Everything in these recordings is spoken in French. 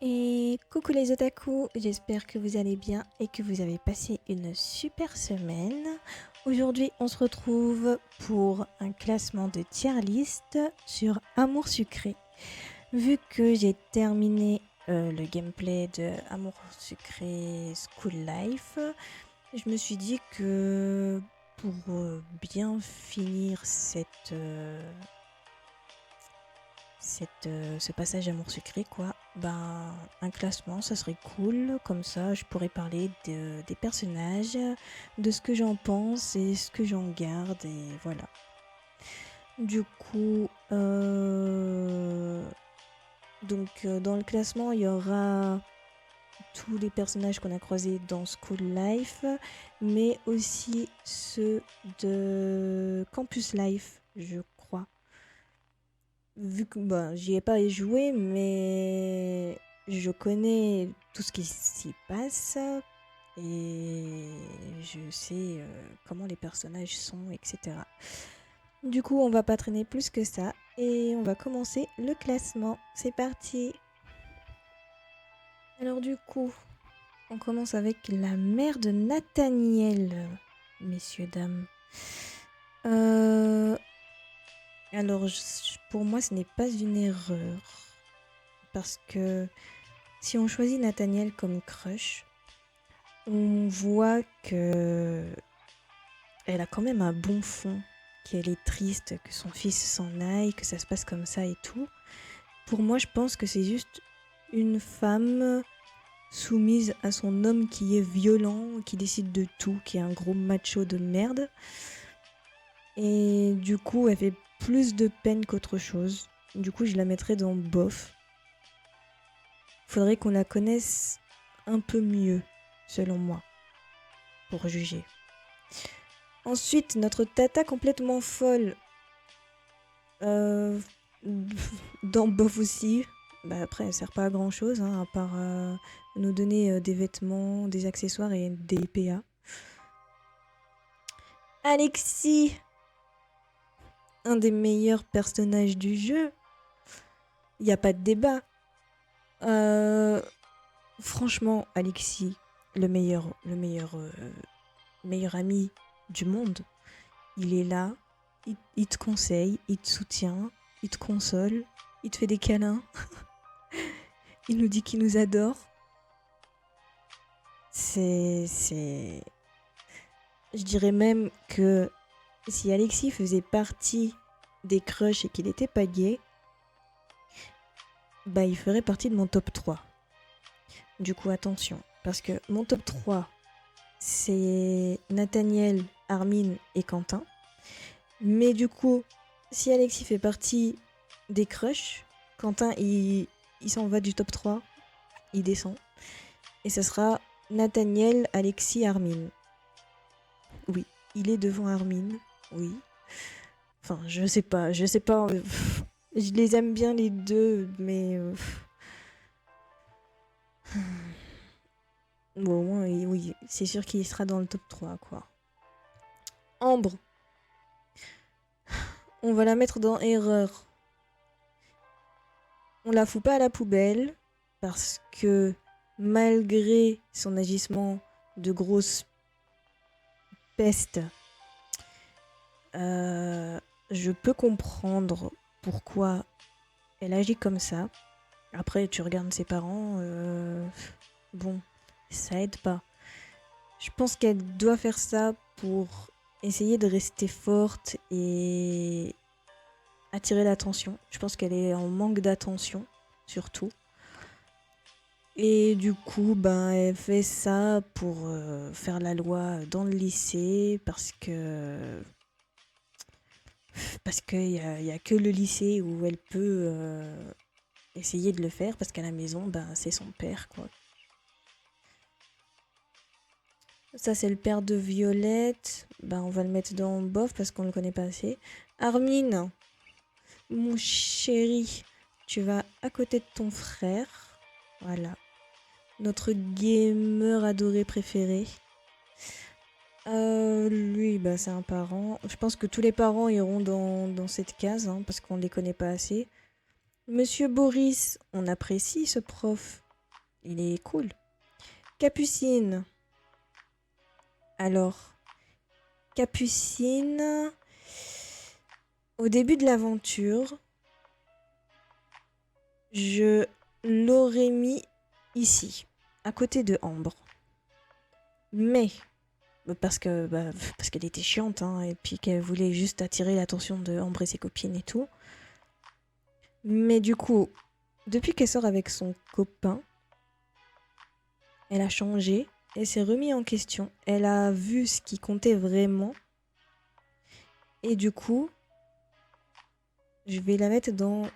Et coucou les otaku, j'espère que vous allez bien et que vous avez passé une super semaine. Aujourd'hui, on se retrouve pour un classement de tier list sur Amour Sucré. Vu que j'ai terminé le gameplay de Amour Sucré School Life, je me suis dit que pour bien finir ce passage Amour Sucré, quoi, ben, un classement, ça serait cool. Comme ça, je pourrais parler des personnages, de ce que j'en pense et ce que j'en garde, et voilà. Du coup, dans le classement, il y aura tous les personnages qu'on a croisés dans School Life, mais aussi ceux de Campus Life, je crois. Vu que j'y ai pas joué, mais je connais tout ce qui s'y passe et je sais comment les personnages sont, etc. Du coup, on va pas traîner plus que ça et on va commencer le classement. C'est parti. Alors du coup, on commence avec la mère de Nathaniel, messieurs, dames. Alors, pour moi, ce n'est pas une erreur. Parce que si on choisit Nathaniel comme crush, on voit que elle a quand même un bon fond, qu'elle est triste, que son fils s'en aille, que ça se passe comme ça et tout. Pour moi, je pense que c'est juste une femme soumise à son homme qui est violent, qui décide de tout, qui est un gros macho de merde. Et du coup, elle fait plus de peine qu'autre chose. Du coup, je la mettrais dans bof. Faudrait qu'on la connaisse un peu mieux, selon moi, pour juger. Ensuite, notre tata complètement folle. Dans bof aussi. Bah après, elle sert pas à grand chose, hein, à part nous donner des vêtements, des accessoires et des PA. Alexis, un des meilleurs personnages du jeu. Y a pas de débat. Franchement, Alexis, le meilleur ami du monde. Il est là, il te conseille, il te soutient, il te console, il te fait des câlins. Il nous dit qu'il nous adore. Je dirais même que si Alexis faisait partie des crushs et qu'il était pas gay, bah il ferait partie de mon top 3. Du coup, attention, parce que mon top 3, c'est Nathaniel, Armin et Quentin. Mais du coup, si Alexis fait partie des crushs, Quentin, il s'en va du top 3, il descend. Et ce sera Nathaniel, Alexis, Armin. Oui, il est devant Armin, oui. Enfin, je sais pas. Je les aime bien les deux, mais... Bon, au moins, oui, c'est sûr qu'il sera dans le top 3, quoi. Ambre. On va la mettre dans erreur. On la fout pas à la poubelle, parce que malgré son agissement de grosse peste, je peux comprendre pourquoi elle agit comme ça. Après, tu regardes ses parents, bon, ça aide pas. Je pense qu'elle doit faire ça pour essayer de rester forte et attirer l'attention. Je pense qu'elle est en manque d'attention, surtout. Et du coup, elle fait ça pour faire la loi dans le lycée parce qu'il y a que le lycée où elle peut essayer de le faire parce qu'à la maison, c'est son père, quoi. Ça, c'est le père de Violette. On va le mettre dans bof parce qu'on le connaît pas assez. Armin, mon chéri, tu vas à côté de ton frère. Voilà. Notre gamer adoré préféré. Lui, c'est un parent. Je pense que tous les parents iront dans cette case, hein, parce qu'on ne les connaît pas assez. Monsieur Boris, on apprécie ce prof. il est cool. Capucine. Alors, Capucine, au début de l'aventure, je l'aurais mis ici, à côté de Ambre. Mais, parce qu'elle était chiante, hein, et puis qu'elle voulait juste attirer l'attention de Ambre et ses copines et tout. Mais du coup, depuis qu'elle sort avec son copain, elle a changé, elle s'est remise en question, elle a vu ce qui comptait vraiment. Et du coup, je vais la mettre dans...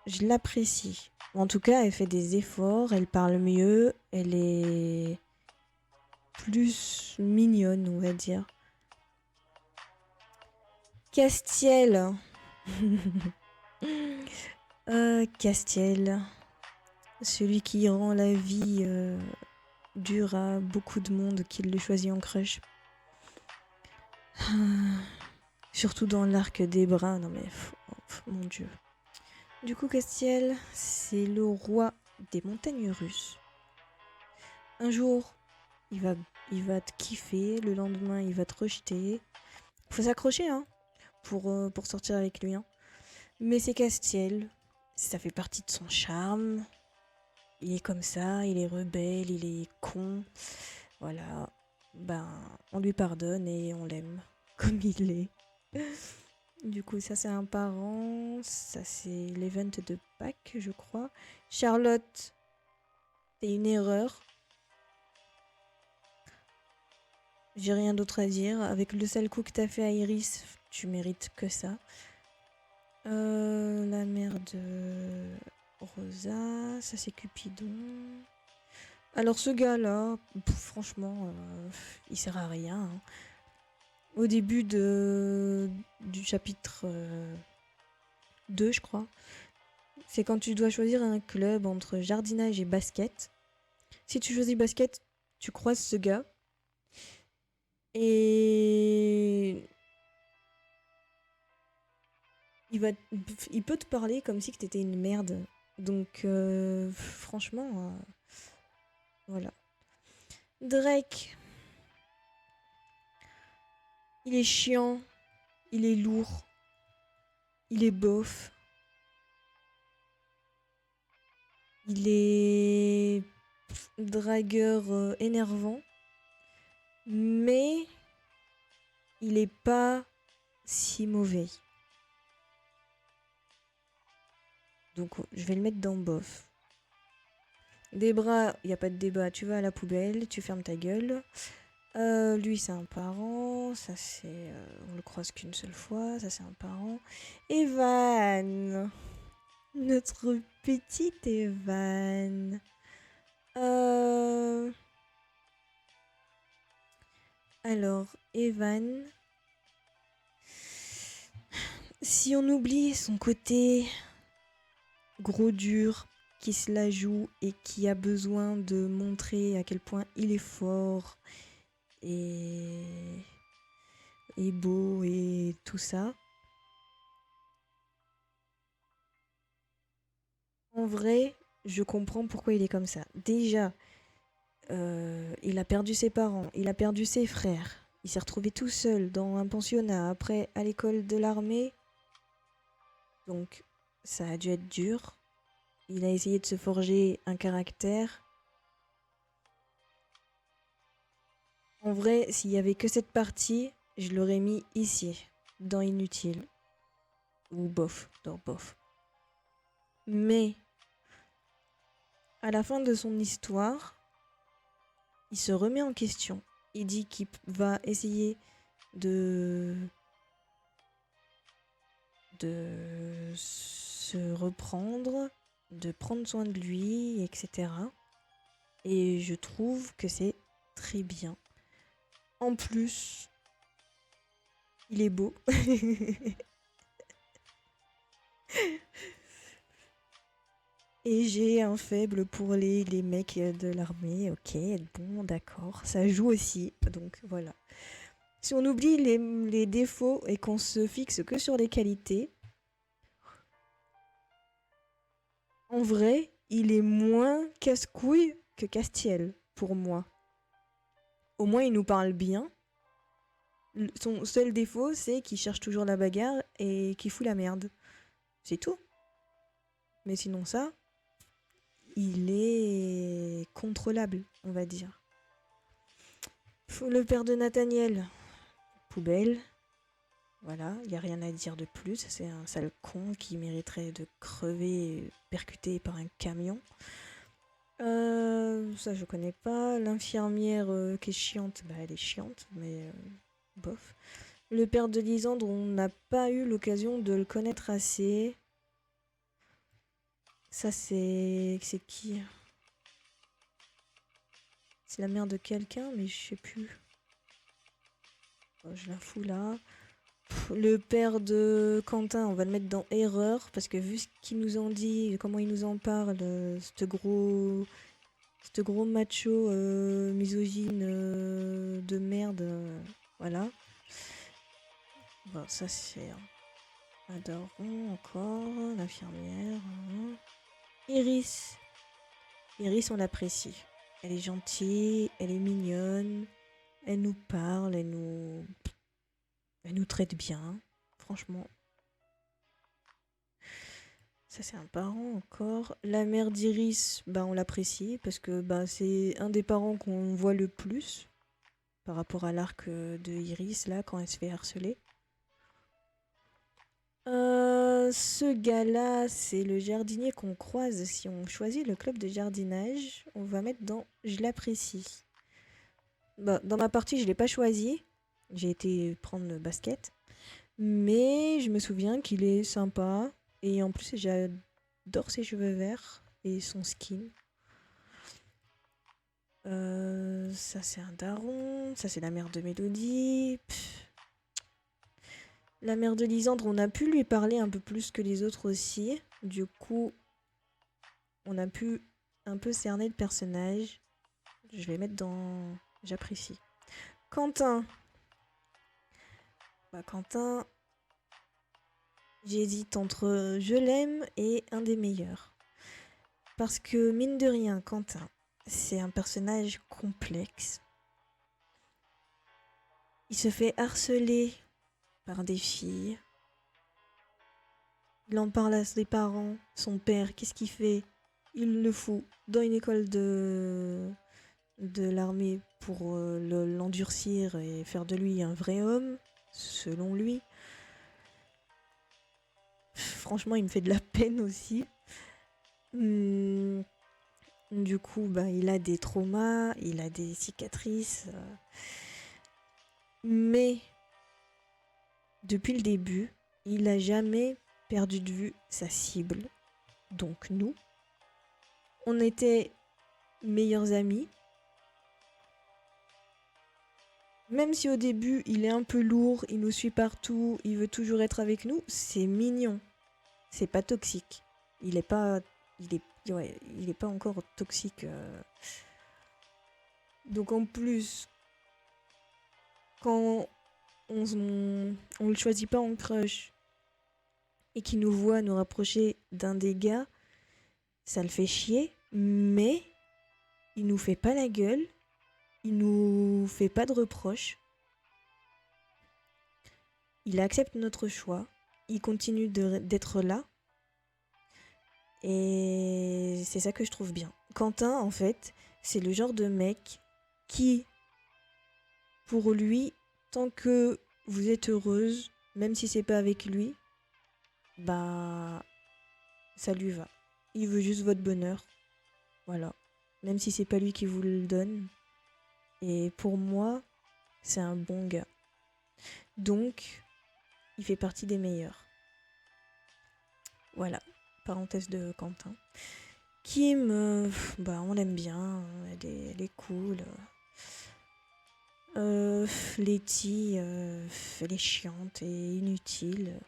Je l'apprécie. En tout cas, elle fait des efforts, elle parle mieux, elle est plus mignonne, on va dire. Castiel. Castiel. Celui qui rend la vie dure à beaucoup de monde qui le choisit en crush. Surtout dans l'arc des bras. Non mais, mon Dieu. Du coup, Castiel, c'est le roi des montagnes russes. Un jour, il va te kiffer, le lendemain, il va te rejeter. Faut s'accrocher, hein, pour sortir avec lui, hein. Mais c'est Castiel, ça fait partie de son charme. Il est comme ça, il est rebelle, il est con. Voilà, ben, on lui pardonne et on l'aime comme il est. Du coup, ça c'est un parent, ça c'est l'event de Pâques, je crois. Charlotte, c'est une erreur. J'ai rien d'autre à dire. Avec le sale coup que t'as fait à Iris, tu mérites que ça. La mère de Rosa, ça c'est Cupidon. Alors ce gars-là, franchement, il sert à rien, hein. Au début du chapitre 2, je crois, c'est quand tu dois choisir un club entre jardinage et basket. Si tu choisis basket, tu croises ce gars. Et il peut te parler comme si t'étais une merde. Donc, franchement, voilà. Drake, il est chiant, il est lourd, il est bof, il est dragueur énervant, mais il est pas si mauvais. Donc, je vais le mettre dans bof. Des bras, il n'y a pas de débat, tu vas à la poubelle, tu fermes ta gueule. Lui, c'est un parent. Ça, c'est. On le croise qu'une seule fois. Ça, c'est un parent. Evan. Notre petit Evan. Alors, Evan. Si on oublie son côté gros dur, qui se la joue et qui a besoin de montrer à quel point il est fort et beau et tout ça. En vrai, je comprends pourquoi il est comme ça. Déjà, il a perdu ses parents, il a perdu ses frères. Il s'est retrouvé tout seul dans un pensionnat, après à l'école de l'armée. Donc, ça a dû être dur. Il a essayé de se forger un caractère. En vrai, s'il y avait que cette partie, je l'aurais mis ici, dans Inutile. Ou bof, dans bof. Mais, à la fin de son histoire, il se remet en question. Il dit qu'il va essayer de se reprendre, de prendre soin de lui, etc. Et je trouve que c'est très bien. En plus, il est beau. Et j'ai un faible pour les mecs de l'armée. Ok, bon, d'accord. Ça joue aussi. Donc voilà. Si on oublie les défauts et qu'on se fixe que sur les qualités, en vrai, il est moins casse-couille que Castiel, pour moi. Au moins, il nous parle bien. Son seul défaut, c'est qu'il cherche toujours la bagarre et qu'il fout la merde. C'est tout. Mais sinon ça, il est contrôlable, on va dire. Le père de Nathaniel, poubelle. Voilà, il n'y a rien à dire de plus. C'est un sale con qui mériterait de crever percuté par un camion. Ça je connais pas. L'infirmière qui est chiante, bah elle est chiante, mais bof. Le père de Lisandre, on n'a pas eu l'occasion de le connaître assez. Ça c'est qui? C'est la mère de quelqu'un, mais je sais plus. Je la fous là. Le père de Quentin, on va le mettre dans erreur, parce que vu ce qu'ils nous ont dit, comment ils nous en parlent, ce gros macho misogyne de merde, voilà. Bon, ça c'est un daron encore, l'infirmière. Iris. Iris, on l'apprécie. Elle est gentille, elle est mignonne, elle nous parle, elle nous traite bien, franchement. Ça c'est un parent encore. La mère d'Iris, bah on l'apprécie parce que bah c'est un des parents qu'on voit le plus par rapport à l'arc de Iris là quand elle se fait harceler. Ce gars-là, c'est le jardinier qu'on croise si on choisit le club de jardinage. On va mettre dans je l'apprécie. Bah, dans ma partie, je l'ai pas choisi. J'ai été prendre le basket. Mais je me souviens qu'il est sympa. Et en plus, j'adore ses cheveux verts et son skin. Ça, c'est un daron. Ça, c'est la mère de Mélodie. La mère de Lisandre, on a pu lui parler un peu plus que les autres aussi. Du coup, on a pu un peu cerner le personnage. Je vais mettre dans... J'apprécie. Quentin. Bah, Quentin... J'hésite entre je l'aime et un des meilleurs. Parce que, mine de rien, Quentin, c'est un personnage complexe. Il se fait harceler par des filles. Il en parle à ses parents. Son père, qu'est-ce qu'il fait? Il le fout dans une école de l'armée pour l'endurcir et faire de lui un vrai homme, selon lui. Franchement, il me fait de la peine aussi. Du coup, bah, il a des traumas, il a des cicatrices. Mais, depuis le début, il n'a jamais perdu de vue sa cible. Donc nous, on était meilleurs amis. Même si au début, il est un peu lourd, il nous suit partout, il veut toujours être avec nous, c'est mignon. C'est pas toxique. Il est pas encore toxique. Donc en plus, quand on le choisit pas en crush et qu'il nous voit nous rapprocher d'un des gars, ça le fait chier, mais il nous fait pas la gueule, il nous fait pas de reproches. Il accepte notre choix, il continue d'être là. Et c'est ça que je trouve bien. Quentin, en fait, c'est le genre de mec qui, pour lui, tant que vous êtes heureuse, même si c'est pas avec lui, bah, ça lui va. Il veut juste votre bonheur. Voilà. Même si c'est pas lui qui vous le donne. Et pour moi, c'est un bon gars. Donc, il fait partie des meilleurs. Voilà. Parenthèse de Quentin. Kim, bah, on l'aime bien. Elle est cool. Letty, elle est chiante et inutile.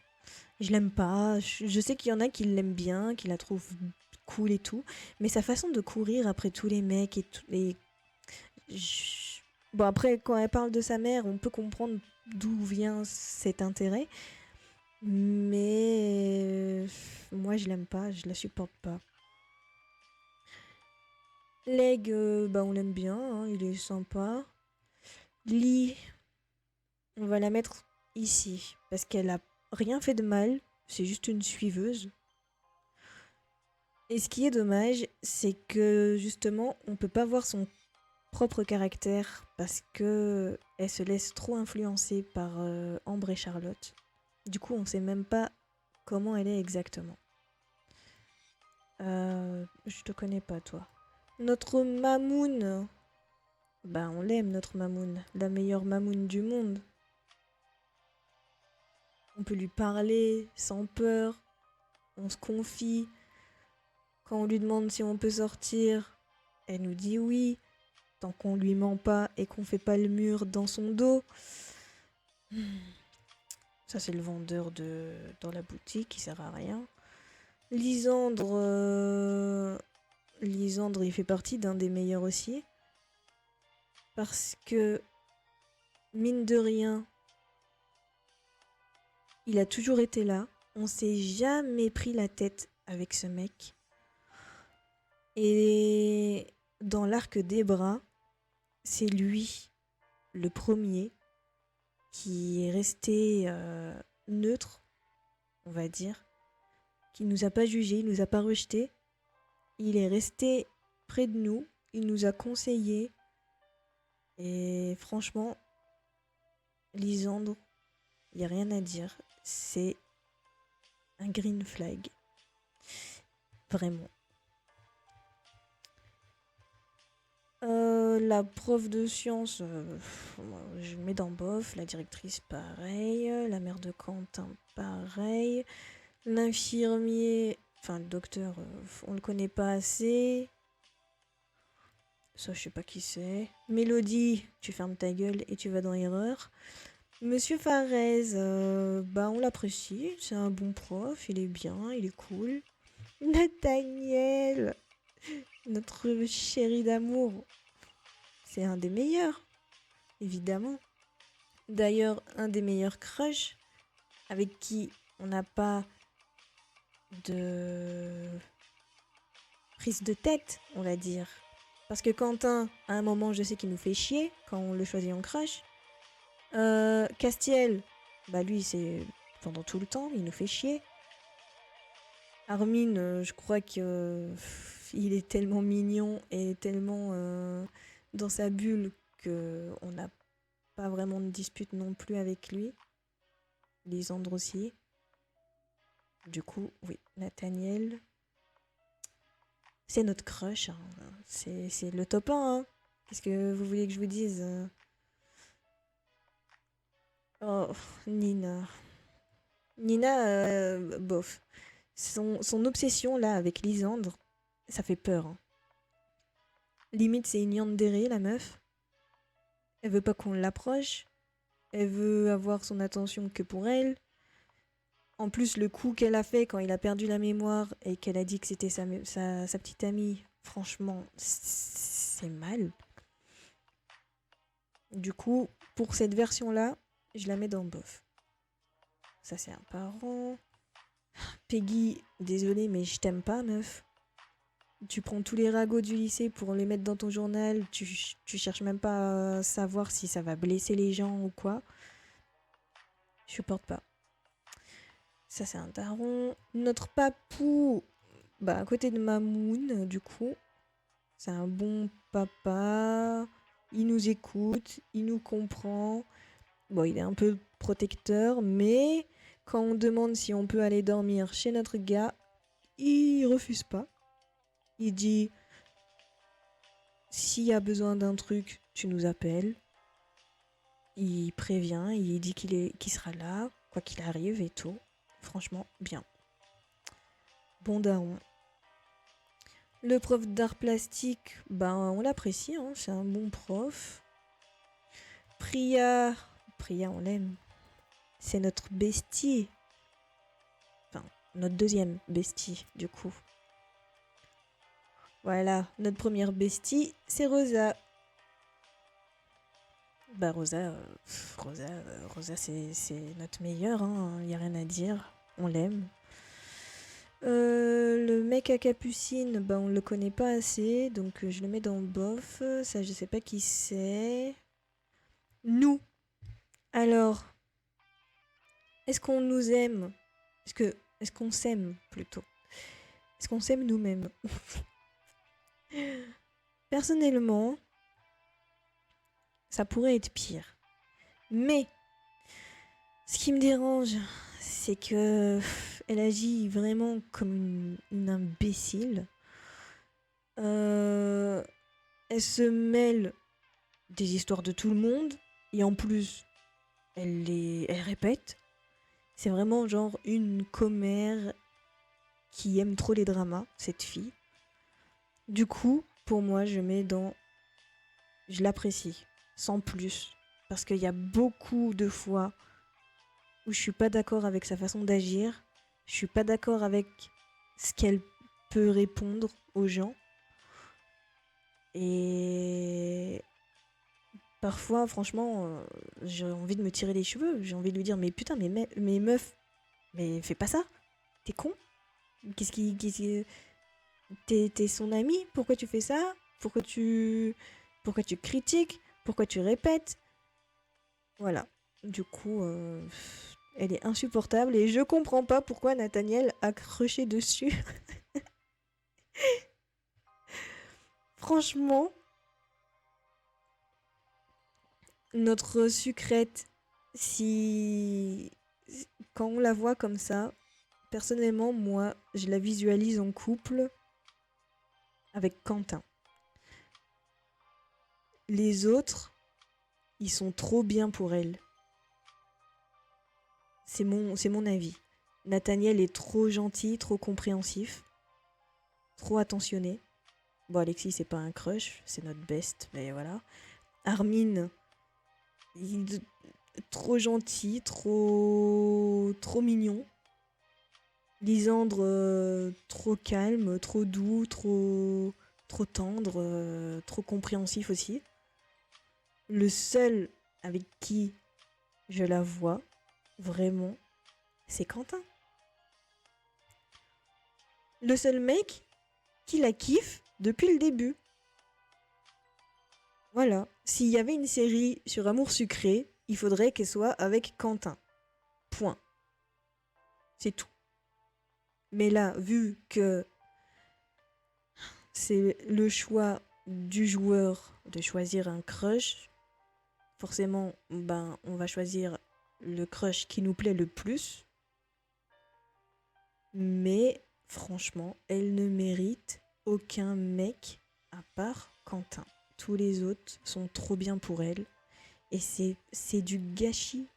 Je l'aime pas. Je sais qu'il y en a qui l'aiment bien, qui la trouvent cool et tout. Mais sa façon de courir après tous les mecs et tout. Bon, après, quand elle parle de sa mère, on peut comprendre d'où vient cet intérêt. Mais moi, je l'aime pas, je la supporte pas. Leg, on l'aime bien, hein, il est sympa. Lee, on va la mettre ici, parce qu'elle a rien fait de mal, c'est juste une suiveuse. Et ce qui est dommage, c'est que justement, on peut pas voir son propre caractère parce que elle se laisse trop influencer par Ambre et Charlotte. Du coup, on sait même pas comment elle est exactement. Je te connais pas, toi. Notre Mamoun, on l'aime, notre Mamoun. La meilleure Mamoun du monde. On peut lui parler sans peur. On se confie. Quand on lui demande si on peut sortir, elle nous dit oui. Tant qu'on lui ment pas et qu'on fait pas le mur dans son dos. Ça, c'est le vendeur dans la boutique, il sert à rien. Lisandre, Lisandre, il fait partie d'un des meilleurs aussi. Parce que, mine de rien, il a toujours été là. On s'est jamais pris la tête avec ce mec. Et dans l'arc des bras, c'est lui, le premier, qui est resté neutre, on va dire, qui nous a pas jugé, il nous a pas rejeté. Il est resté près de nous, il nous a conseillé. Et franchement, Lisandre, il n'y a rien à dire. C'est un green flag. Vraiment. La prof de sciences, je mets dans bof. La directrice, pareil. La mère de Quentin, pareil. L'infirmier, enfin le docteur, on le connaît pas assez. Ça, je sais pas qui c'est. Mélodie, tu fermes ta gueule et tu vas dans Erreur. Monsieur Farez, on l'apprécie. C'est un bon prof, il est bien, il est cool. Nathaniel, notre chéri d'amour, c'est un des meilleurs, évidemment. D'ailleurs, un des meilleurs crushs avec qui on n'a pas de prise de tête, on va dire. Parce que Quentin, à un moment, je sais qu'il nous fait chier quand on le choisit en crush. Castiel, lui, c'est pendant tout le temps, il nous fait chier. Armin, je crois que il est tellement mignon et tellement dans sa bulle que on n'a pas vraiment de dispute non plus avec lui. Lisandre aussi. Du coup, oui, Nathaniel, c'est notre crush. Hein. C'est le top 1. Hein. Qu'est-ce que vous voulez que je vous dise Oh, Nina. Nina, bof. Son obsession là avec Lisandre, ça fait peur. Hein. Limite, c'est une yandere, la meuf. Elle veut pas qu'on l'approche. Elle veut avoir son attention que pour elle. En plus, le coup qu'elle a fait quand il a perdu la mémoire et qu'elle a dit que c'était sa petite amie, franchement, c'est mal. Du coup, pour cette version-là, je la mets dans bof. Ça, c'est un parent. Peggy, désolée, mais je t'aime pas, meuf. Tu prends tous les ragots du lycée pour les mettre dans ton journal. Tu cherches même pas à savoir si ça va blesser les gens ou quoi. Je supporte pas. Ça, c'est un daron. Notre papou, à côté de Mamoun, du coup, c'est un bon papa. Il nous écoute, il nous comprend. Bon, il est un peu protecteur, mais quand on demande si on peut aller dormir chez notre gars, il refuse pas. Il dit s'il y a besoin d'un truc, tu nous appelles. Il prévient, il dit qu'il sera là, quoi qu'il arrive et tout. Franchement, bien. Bon daron. Le prof d'art plastique, on l'apprécie, hein, c'est un bon prof. Priya, on l'aime. C'est notre bestie. Enfin, notre deuxième bestie, du coup. Voilà, notre première bestie, c'est Rosa. Rosa, c'est notre meilleure, hein, y a rien à dire. On l'aime. Le mec à capucine, bah on le connaît pas assez, donc je le mets dans bof. Ça, je sais pas qui c'est. Nous. Alors, est-ce qu'on nous aime? Est-ce qu'on s'aime plutôt? Est-ce qu'on s'aime nous-mêmes? Personnellement, ça pourrait être pire. Mais ce qui me dérange, c'est que elle agit vraiment comme une imbécile. Euh, Elle se mêle des histoires de tout le monde et en plus, elle répète. C'est vraiment genre une commère qui aime trop les dramas, cette fille. Du coup, pour moi, je l'apprécie, sans plus. Parce qu'il y a beaucoup de fois où je suis pas d'accord avec sa façon d'agir, je suis pas d'accord avec ce qu'elle peut répondre aux gens. Et parfois, franchement, j'ai envie de me tirer les cheveux. J'ai envie de lui dire, mais putain, mais meuf, mais fais pas ça. T'es con. Qu'est-ce qui... T'es son ami. Pourquoi tu fais ça? Pourquoi tu critiques? Pourquoi tu répètes? Voilà. Du coup, elle est insupportable et je comprends pas pourquoi Nathaniel a crushé dessus. Franchement, notre sucrète, si quand on la voit comme ça, personnellement, moi, je la visualise en couple avec Quentin. Les autres, ils sont trop bien pour elle. C'est mon avis. Nathaniel est trop gentil, trop compréhensif, trop attentionné. Bon, Alexis, c'est pas un crush, c'est notre best, mais voilà. Armin, il est trop gentil, trop mignon. Lisandre, trop calme, trop doux, trop tendre, trop compréhensif aussi. Le seul avec qui je la vois, vraiment, c'est Quentin. Le seul mec qui la kiffe depuis le début. Voilà. S'il y avait une série sur Amour sucré, il faudrait qu'elle soit avec Quentin. Point. C'est tout. Mais là, vu que c'est le choix du joueur de choisir un crush, forcément, ben, on va choisir le crush qui nous plaît le plus. Mais franchement, elle ne mérite aucun mec à part Quentin. Tous les autres sont trop bien pour elle. Et c'est du gâchis.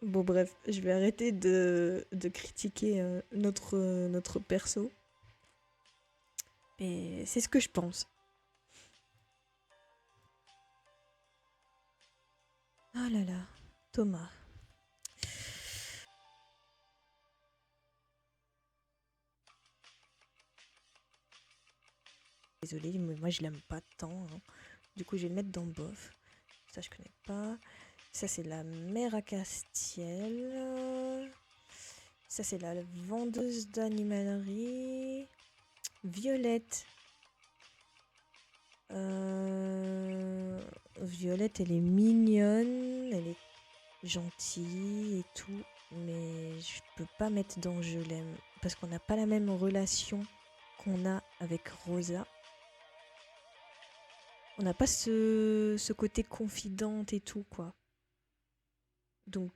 Bon bref, je vais arrêter de critiquer notre perso. Mais c'est ce que je pense. Oh là là, Thomas. Désolée, mais moi je l'aime pas tant. Hein. Du coup, je vais le mettre dans bof. Ça, je connais pas. Ça, c'est la mère à Castiel. Ça, c'est la vendeuse d'animalerie. Violette. Violette, elle est mignonne. Elle est gentille et tout. Mais je peux pas mettre dans je l'aime. Parce qu'on n'a pas la même relation qu'on a avec Rosa. On n'a pas ce côté confidente et tout, quoi. Donc,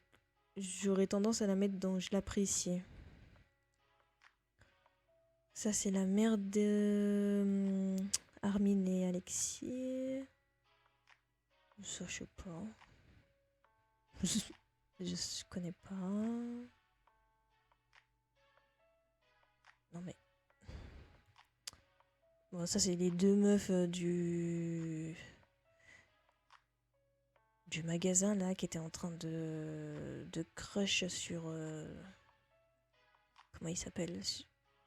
j'aurais tendance à la mettre dans je l'apprécie. Ça, c'est la mère de Armin et Alexis. Ça, je sais pas. Je connais pas. Non, mais. Bon, ça, c'est les deux meufs du magasin, là, qui étaient en train de crush sur. Comment il s'appelle?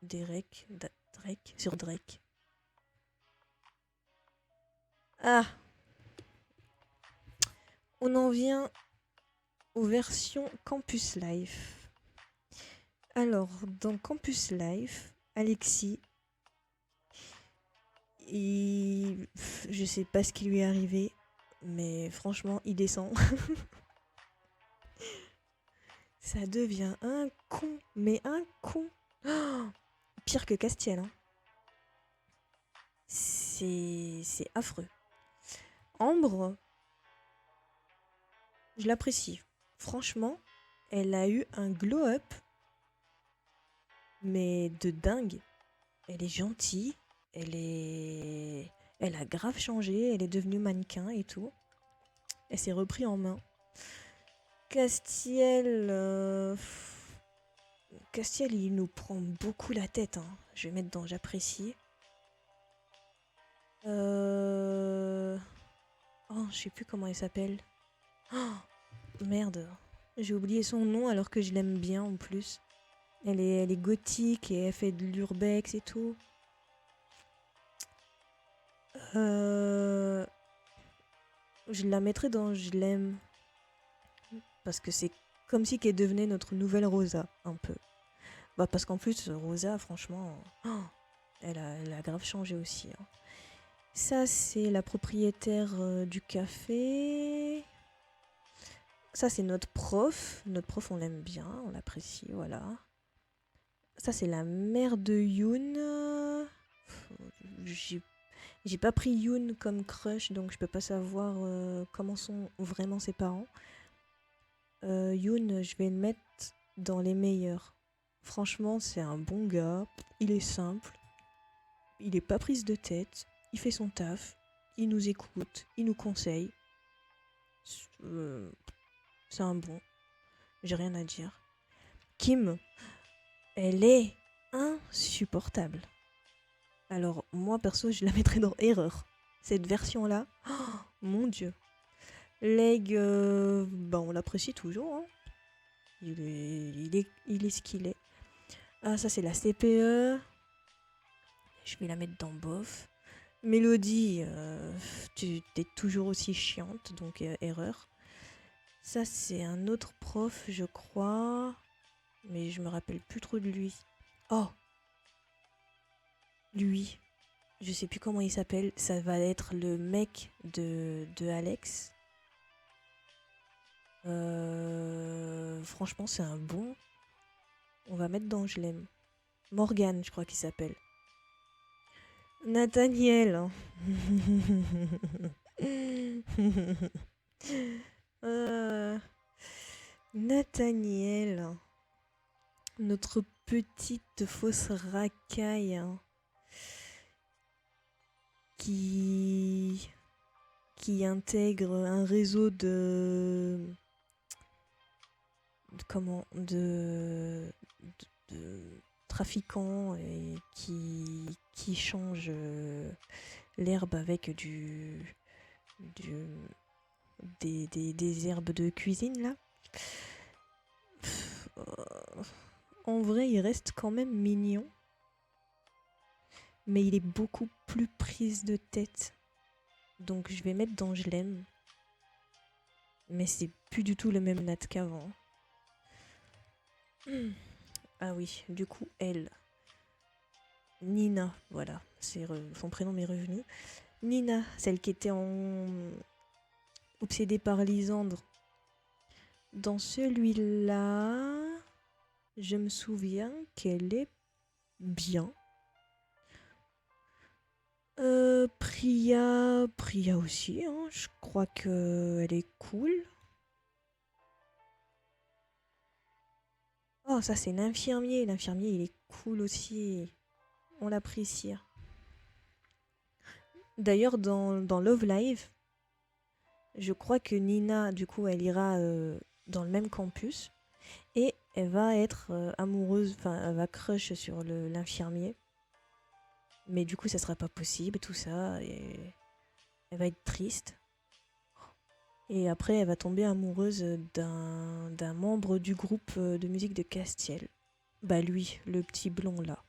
Drake. Drake. Sur Drake. Ah! On en vient aux versions Campus Life. Alors, dans Campus Life, Alexis, je sais pas ce qui lui est arrivé, mais franchement, il descend. Ça devient un con, mais un con. Oh, pire que Castiel, hein. C'est affreux. Ambre, je l'apprécie. Franchement, elle a eu un glow-up, mais de dingue. Elle est gentille, elle a grave changé, elle est devenue mannequin et tout. Elle s'est repris en main. Castiel, Castiel, il nous prend beaucoup la tête, hein. Je vais mettre dans j'apprécie. Oh, je sais plus comment elle s'appelle. Oh, merde. J'ai oublié son nom alors que je l'aime bien en plus. Elle est gothique et elle fait de l'urbex et tout. Je la mettrais dans je l'aime. Parce que c'est comme si qu'elle devenait notre nouvelle Rosa, un peu. Bah parce qu'en plus, Rosa, franchement, oh, elle a grave changé aussi, hein. Ça, c'est la propriétaire du café. Ça, c'est notre prof. Notre prof, on l'aime bien, on l'apprécie, voilà. Ça, c'est la mère de Yoon. J'ai pas pris Yoon comme crush, donc je peux pas savoir comment sont vraiment ses parents. Yoon, je vais le mettre dans les meilleurs. Franchement, c'est un bon gars. Il est simple. Il est pas prise de tête. Il fait son taf. Il nous écoute. Il nous conseille. C'est un bon. J'ai rien à dire. Kim, elle est insupportable. Alors, moi, perso, je la mettrais dans erreur. Cette version-là, oh, mon dieu. Leg, bah, on l'apprécie toujours, hein. Il est ce qu'il est. Ah, ça, c'est la CPE. Je vais la mettre dans bof. Mélodie, tu es toujours aussi chiante, donc erreur. Ça, c'est un autre prof, je crois. Mais je me rappelle plus trop de lui. Oh, lui. Je sais plus comment il s'appelle. Ça va être le mec de Alex. Franchement, c'est un bon. On va mettre dans je l'aime. Morgan, je crois qu'il s'appelle. Nathaniel. Nathaniel. Notre petite fausse racaille, hein, qui intègre un réseau de trafiquants et qui change l'herbe avec des herbes de cuisine là. En vrai, il reste quand même mignon, mais il est beaucoup plus prise de tête. Donc je vais mettre dans je l'aime. Mais c'est plus du tout le même Nat qu'avant. Ah oui, du coup, elle. Nina, voilà. Son prénom m'est revenu. Nina, celle qui était obsédée par Lysandre. Dans celui-là, je me souviens qu'elle est bien. Priya aussi, hein. Je crois qu'elle est cool. Oh, ça c'est l'infirmier. L'infirmier, il est cool aussi. On l'apprécie. D'ailleurs, dans Love Live, je crois que Nina, du coup, elle ira dans le même campus. Et elle va être amoureuse, enfin, elle va crush sur l'infirmier. Mais du coup, ça sera pas possible, tout ça. Et elle va être triste. Et après, elle va tomber amoureuse d'un membre du groupe de musique de Castiel. Bah lui, le petit blond là.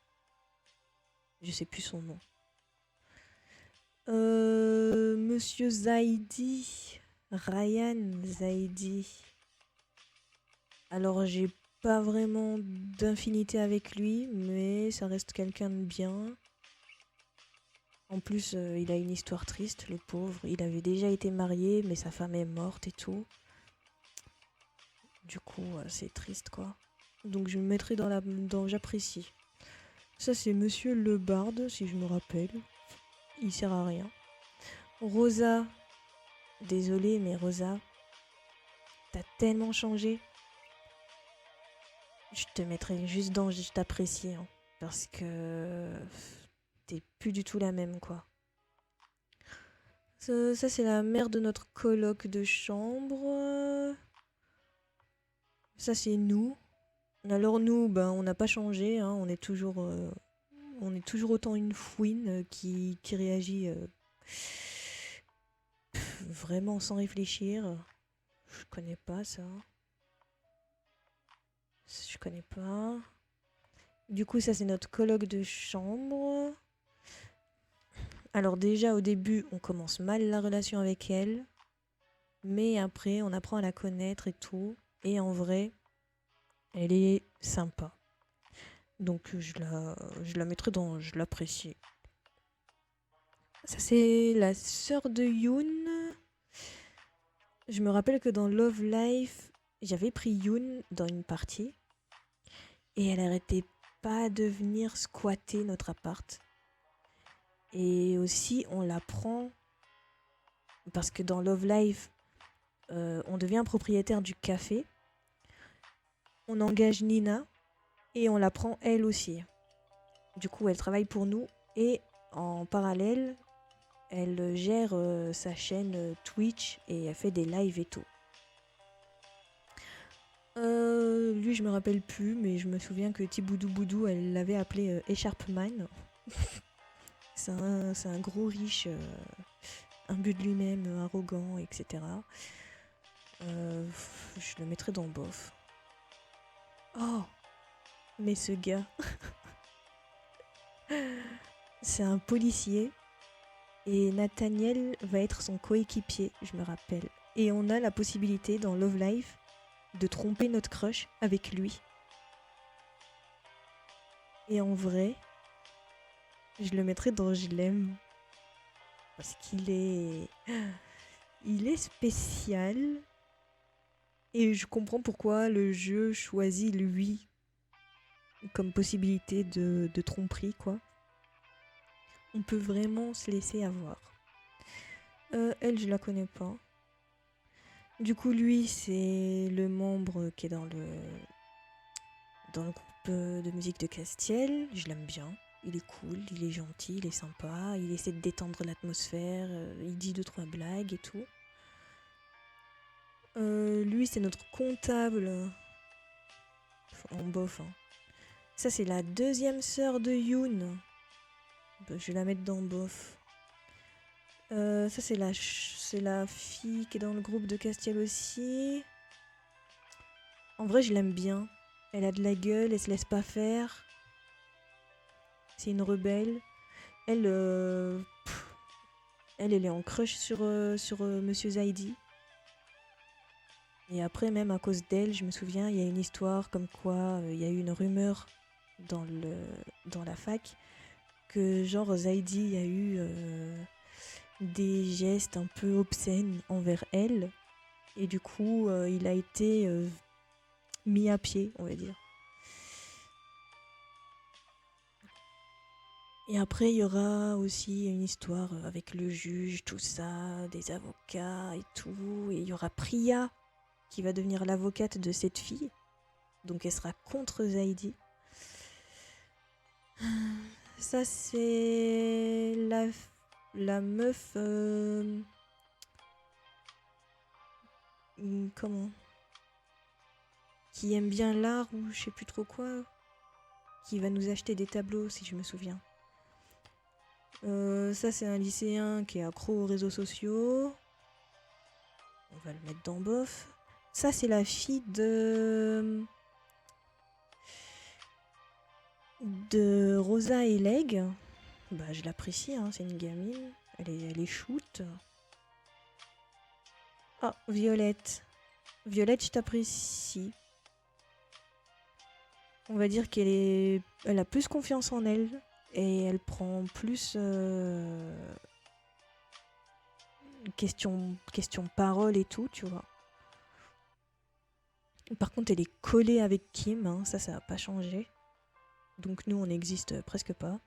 Je sais plus son nom. Monsieur Zaidi. Ryan Zaidi. Alors j'ai pas vraiment d'infinité avec lui, mais ça reste quelqu'un de bien. En plus, il a une histoire triste, le pauvre. Il avait déjà été marié, mais sa femme est morte et tout. Du coup, c'est triste, quoi. Donc je me mettrai dans j'apprécie. Ça, c'est Monsieur Le Barde, si je me rappelle. Il sert à rien. Rosa. Désolée, mais Rosa, t'as tellement changé. Je te mettrai juste dans je t'apprécie, hein, parce que t'es plus du tout la même, quoi. Ça, c'est la mère de notre coloc de chambre. Ça, c'est nous. Alors nous, ben, on n'a pas changé, hein, on est toujours autant une fouine qui réagit vraiment sans réfléchir. Je connais pas ça. Je connais pas. Du coup, ça, c'est notre coloc de chambre. Alors déjà, au début, on commence mal la relation avec elle. Mais après, on apprend à la connaître et tout. Et en vrai, elle est sympa. Donc je la mettrai dans je l'apprécie. Ça, c'est la sœur de Yoon. Je me rappelle que dans Love Life, j'avais pris Yoon dans une partie. Et elle arrêtait pas de venir squatter notre appart. Et aussi, on la prend parce que dans Love Life, on devient propriétaire du café. On engage Nina et on la prend elle aussi. Du coup, elle travaille pour nous et en parallèle, elle gère sa chaîne Twitch et elle fait des lives et tout. Lui, je me rappelle plus, mais je me souviens que Tiboudou Boudou, elle l'avait appelé Echarpman. C'est un gros riche, imbu de lui-même, arrogant, etc. Je le mettrais dans bof. Oh, mais ce gars, c'est un policier et Nathaniel va être son coéquipier, je me rappelle. Et on a la possibilité dans Love Life de tromper notre crush avec lui. Et en vrai, je le mettrais dans je l'aime. Parce qu'il est... Il est spécial. Et je comprends pourquoi le jeu choisit lui comme possibilité de tromperie, quoi. On peut vraiment se laisser avoir. Elle, je la connais pas. Du coup, lui, c'est le membre qui est dans le groupe de musique de Castiel. Je l'aime bien. Il est cool, il est gentil, il est sympa. Il essaie de détendre l'atmosphère. Il dit 2-3 blagues et tout. Lui, c'est notre comptable. En bof, hein. Ça, c'est la deuxième sœur de Yoon. Bah, je vais la mettre dans bof. Ça, c'est la fille qui est dans le groupe de Castiel aussi. En vrai, je l'aime bien. Elle a de la gueule, elle se laisse pas faire. C'est une rebelle. Elle, elle est en crush sur Monsieur Zaidi. Et après, même à cause d'elle, je me souviens, il y a une histoire comme quoi il y a eu une rumeur dans la fac que genre Zaidi a eu des gestes un peu obscènes envers elle. Et du coup, il a été mis à pied, on va dire. Et après, il y aura aussi une histoire avec le juge, tout ça, des avocats et tout. Et il y aura Priya qui va devenir l'avocate de cette fille. Donc elle sera contre Zaidi. Ça, c'est la meuf... comment, qui aime bien l'art ou je sais plus trop quoi. Qui va nous acheter des tableaux, si je me souviens. Ça, c'est un lycéen qui est accro aux réseaux sociaux. On va le mettre dans bof. Ça, c'est la fille de Rosa et Leg. Bah, je l'apprécie, hein, c'est une gamine. Elle est shoot. Oh, Violette. Violette, je t'apprécie. on va dire elle a plus confiance en elle et elle prend plus question parole et tout, tu vois. Par contre, elle est collée avec Kim, hein, ça n'a pas changé. Donc nous, on n'existe presque pas.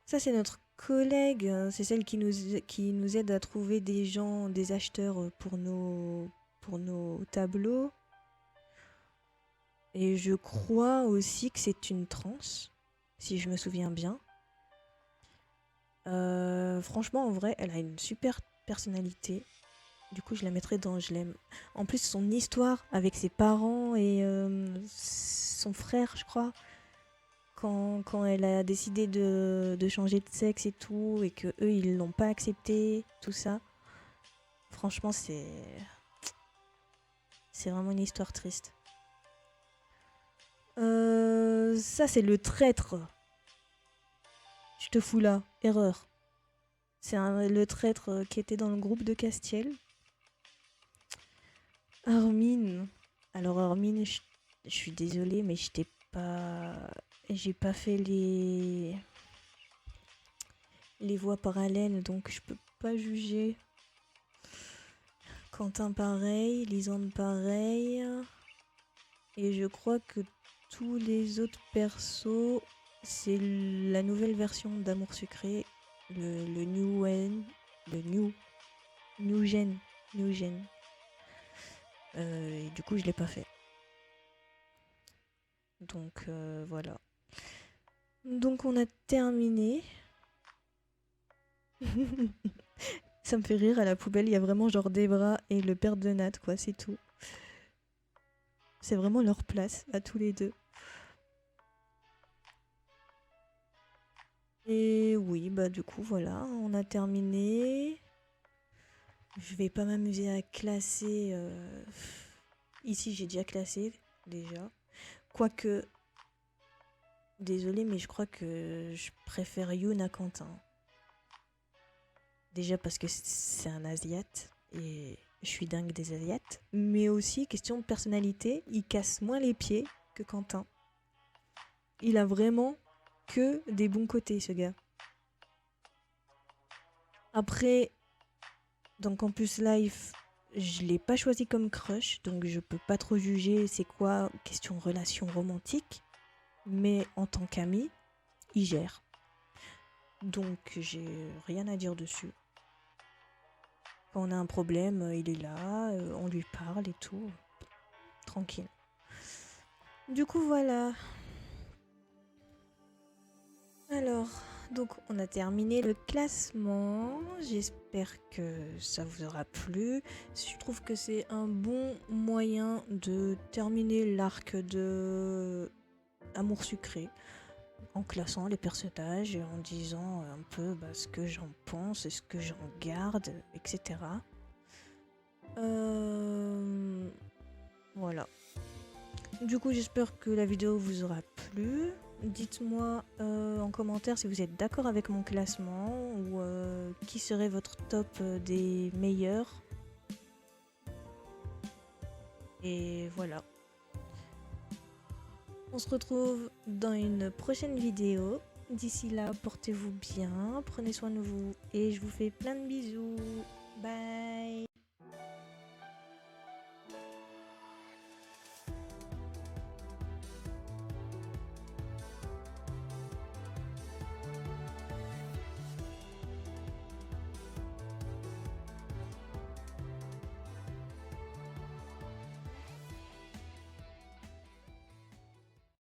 Ça, c'est notre collègue, c'est celle qui nous aide à trouver des gens, des acheteurs pour nos tableaux. Et je crois aussi que c'est une trans, si je me souviens bien. Franchement, en vrai, elle a une super personnalité. Du coup, je la mettrais dans Je l'aime. En plus, son histoire avec ses parents et son frère, je crois, quand elle a décidé de changer de sexe et tout, et que eux ils l'ont pas accepté, tout ça. Franchement, c'est vraiment une histoire triste. Ça, c'est le traître. Je te fous là, erreur. C'est le traître qui était dans le groupe de Castiel. Armin. Alors Armin, je suis désolée, mais j'ai pas fait les voix parallèles, donc je peux pas juger. Quentin pareil, Lisande pareil. Et je crois que tous les autres persos, c'est la nouvelle version d'Amour Sucré, le New Gen, New Gen. Et du coup, je l'ai pas fait. Donc voilà. Donc on a terminé. Ça me fait rire, à la poubelle, il y a vraiment genre Debra et le père de Nat, quoi, c'est tout. C'est vraiment leur place, à tous les deux. Et oui, bah du coup, voilà, on a terminé. Je vais pas m'amuser à classer. Ici, j'ai déjà classé, déjà. Quoique, désolé, mais je crois que je préfère Yoon à Quentin. Déjà parce que c'est un Asiate et je suis dingue des Asiates. Mais aussi, question de personnalité, il casse moins les pieds que Quentin. Il a vraiment que des bons côtés, ce gars. Après, dans Campus Life, je l'ai pas choisi comme crush, donc je peux pas trop juger c'est quoi question relation romantique. Mais en tant qu'ami, il gère. Donc j'ai rien à dire dessus. Quand on a un problème, il est là, on lui parle et tout. Tranquille. Du coup, voilà. Alors, donc on a terminé le classement. J'espère que ça vous aura plu. Je trouve que c'est un bon moyen de terminer l'arc de Amour Sucré en classant les personnages et en disant un peu ce que j'en pense et ce que j'en garde, etc. Voilà. Du coup, j'espère que la vidéo vous aura plu. Dites-moi en commentaire si vous êtes d'accord avec mon classement ou qui serait votre top des meilleurs. Et voilà. On se retrouve dans une prochaine vidéo. D'ici là, portez-vous bien, prenez soin de vous et je vous fais plein de bisous. Bye!